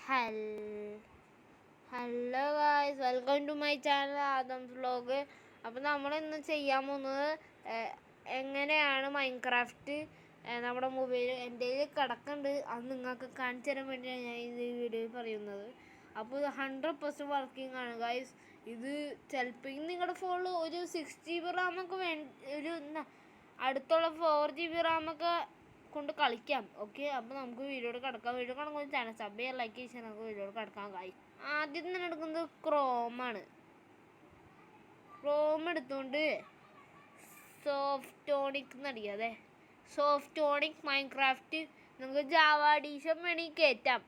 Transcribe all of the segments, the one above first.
Hello guys, welcome to my channel Adam's vlog. അപ്പോൾ നമ്മളിന്ന് ചെയ്യാൻ പോകുന്നത് എങ്ങനെയാണ് മൈൻക്രാഫ്റ്റ് നമ്മുടെ മൊബൈൽ എൻ്റെ കയ്യിൽ കിടക്കുന്നുണ്ട്, അത് നിങ്ങൾക്ക് കാണിച്ചു തരാൻ വേണ്ടിയാണ് ഞാൻ ഈ വീഡിയോയിൽ പറയുന്നത്. അപ്പോൾ ഇത് 100% വർക്കിംഗ് ആണ് ഗായ്സ്. ഇത് ചിലപ്പോൾ നിങ്ങളുടെ ഫോണിൽ ഒരു 6 GB റാമൊക്കെ ഒരു അടുത്തുള്ള 4 GB റാമൊക്കെ കൊണ്ട് കളിക്കാം. ഓക്കെ, അപ്പോൾ നമുക്ക് വീഡിയോയിൽ കിടക്കാം. വീഡിയോ കാണുമ്പോൾ ചാനൽ സബ് ചെയ്യാൻ, ലൈക്ക് ചെയ്യാൻ, നമുക്ക് വീഡിയോയിൽ കിടക്കാൻ കായി. ആദ്യം തന്നെ എടുക്കുന്നത് ക്രോമാണ്. ക്രോം എടുത്തുകൊണ്ട് സോഫ്റ്റോണിക് എന്നടിക്കാം. അതെ, സോഫ്റ്റോണിക് മൈൻക്രാഫ്റ്റ്. നമുക്ക് ജാവ എഡിഷൻ വേണമെങ്കിൽ കയറ്റാം.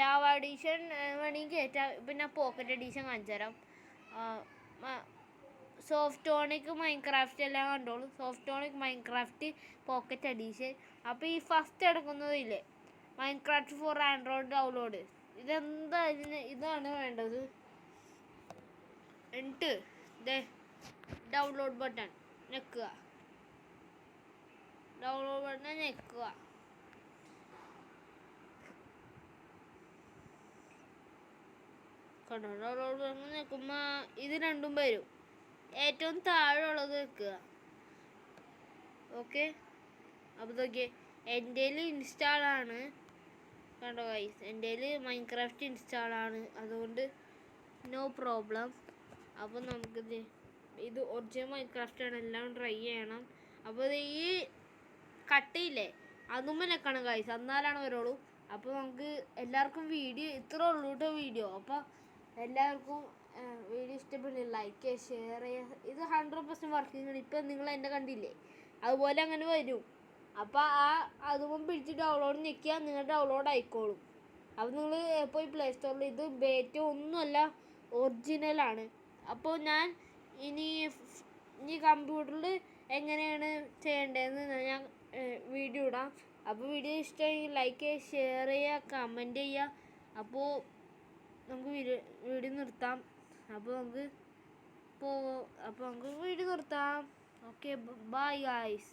ജാവ എഡിഷൻ വേണമെങ്കിൽ കയറ്റാം. പിന്നെ പോക്കറ്റ് എഡിഷൻ കാണിച്ചു തരാം. സോഫ്റ്റോണിക് മൈൻക്രാഫ്റ്റ് എല്ലാം കണ്ടോളൂ. Softonic Minecraft pocket edition. അപ്പോൾ ഈ ഫസ്റ്റ് എടുക്കുന്നതില്ലേ, മൈൻക്രാഫ്റ്റ് ഫോർ ആൻഡ്രോയിഡ് ഡൗൺലോഡ്, ഇതാണ് വേണ്ടത്. എന്നിട്ട് ഡൗൺലോഡ് ബട്ടൺ ഞെക്കുക. ഡൗൺലോഡ് ബട്ടൺ ഞെക്കുക. കണ്ടോ, ഡൗൺലോഡ് ബട്ടൺ ഞെക്കുമ്പോൾ ഇത് രണ്ടും വരും. ഏറ്റവും താഴെയുള്ളത് വെക്കുക. ഓക്കെ, അപ്പോൾ നോക്കിയേ, എൻ്റെ ഇൻസ്റ്റാളാണ്. കണ്ടോ ഗൈസ്, എൻ്റെ മൈൻക്രാഫ്റ്റ് ഇൻസ്റ്റാളാണ്, അതുകൊണ്ട് നോ പ്രോബ്ലം. അപ്പോൾ നമുക്കിത് ഇത് ഒറിജിനൽ മൈൻക്രാഫ്റ്റാണ്, എല്ലാം ട്രൈ ചെയ്യണം. അപ്പോൾ ഈ കട്ടയില്ലേ, അതുമ്മ നെക്കണം ഗൈസ്, എന്നാലാണ് വരുള്ളൂ. അപ്പോൾ നമുക്ക് എല്ലാവർക്കും വീഡിയോ ഇത്ര ഉള്ളൂ കേട്ടോ വീഡിയോ. അപ്പോൾ എല്ലാവർക്കും വീഡിയോ ഇഷ്ടപ്പെട്ടില്ല, ലൈക്ക് ചെയ്യുക, ഷെയർ ചെയ്യുക. ഇത് 100% വർക്കിംഗ് ആണ്. ഇപ്പം നിങ്ങൾ എന്നെ കണ്ടില്ലേ, അതുപോലെ അങ്ങനെ വരും. അപ്പോൾ അതുമ്പോൾ പിടിച്ച് ഡൗൺലോഡ് ഞെക്കിയാൽ നിങ്ങൾ ഡൗൺലോഡ് ആയിക്കോളും. അപ്പോൾ നിങ്ങൾ പോയി പ്ലേ സ്റ്റോറിൽ, ഇത് ബേറ്റ ഒന്നുമല്ല, ഒറിജിനലാണ്. അപ്പോൾ ഞാൻ ഇനി കമ്പ്യൂട്ടറിൽ എങ്ങനെയാണ് ചെയ്യേണ്ടതെന്ന് ഞാൻ വീഡിയോ ഇടാം. അപ്പോൾ വീഡിയോ ഇഷ്ടമെങ്കിൽ ലൈക്ക് ചെയ്യുക, ഷെയർ ചെയ്യുക, കമൻറ്റ് ചെയ്യുക. അപ്പോൾ നമുക്ക് വീഡിയോ നിർത്താം. അപ്പോൾ നമുക്ക് വീഡിയോ നിർത്താം. Okay, bye guys.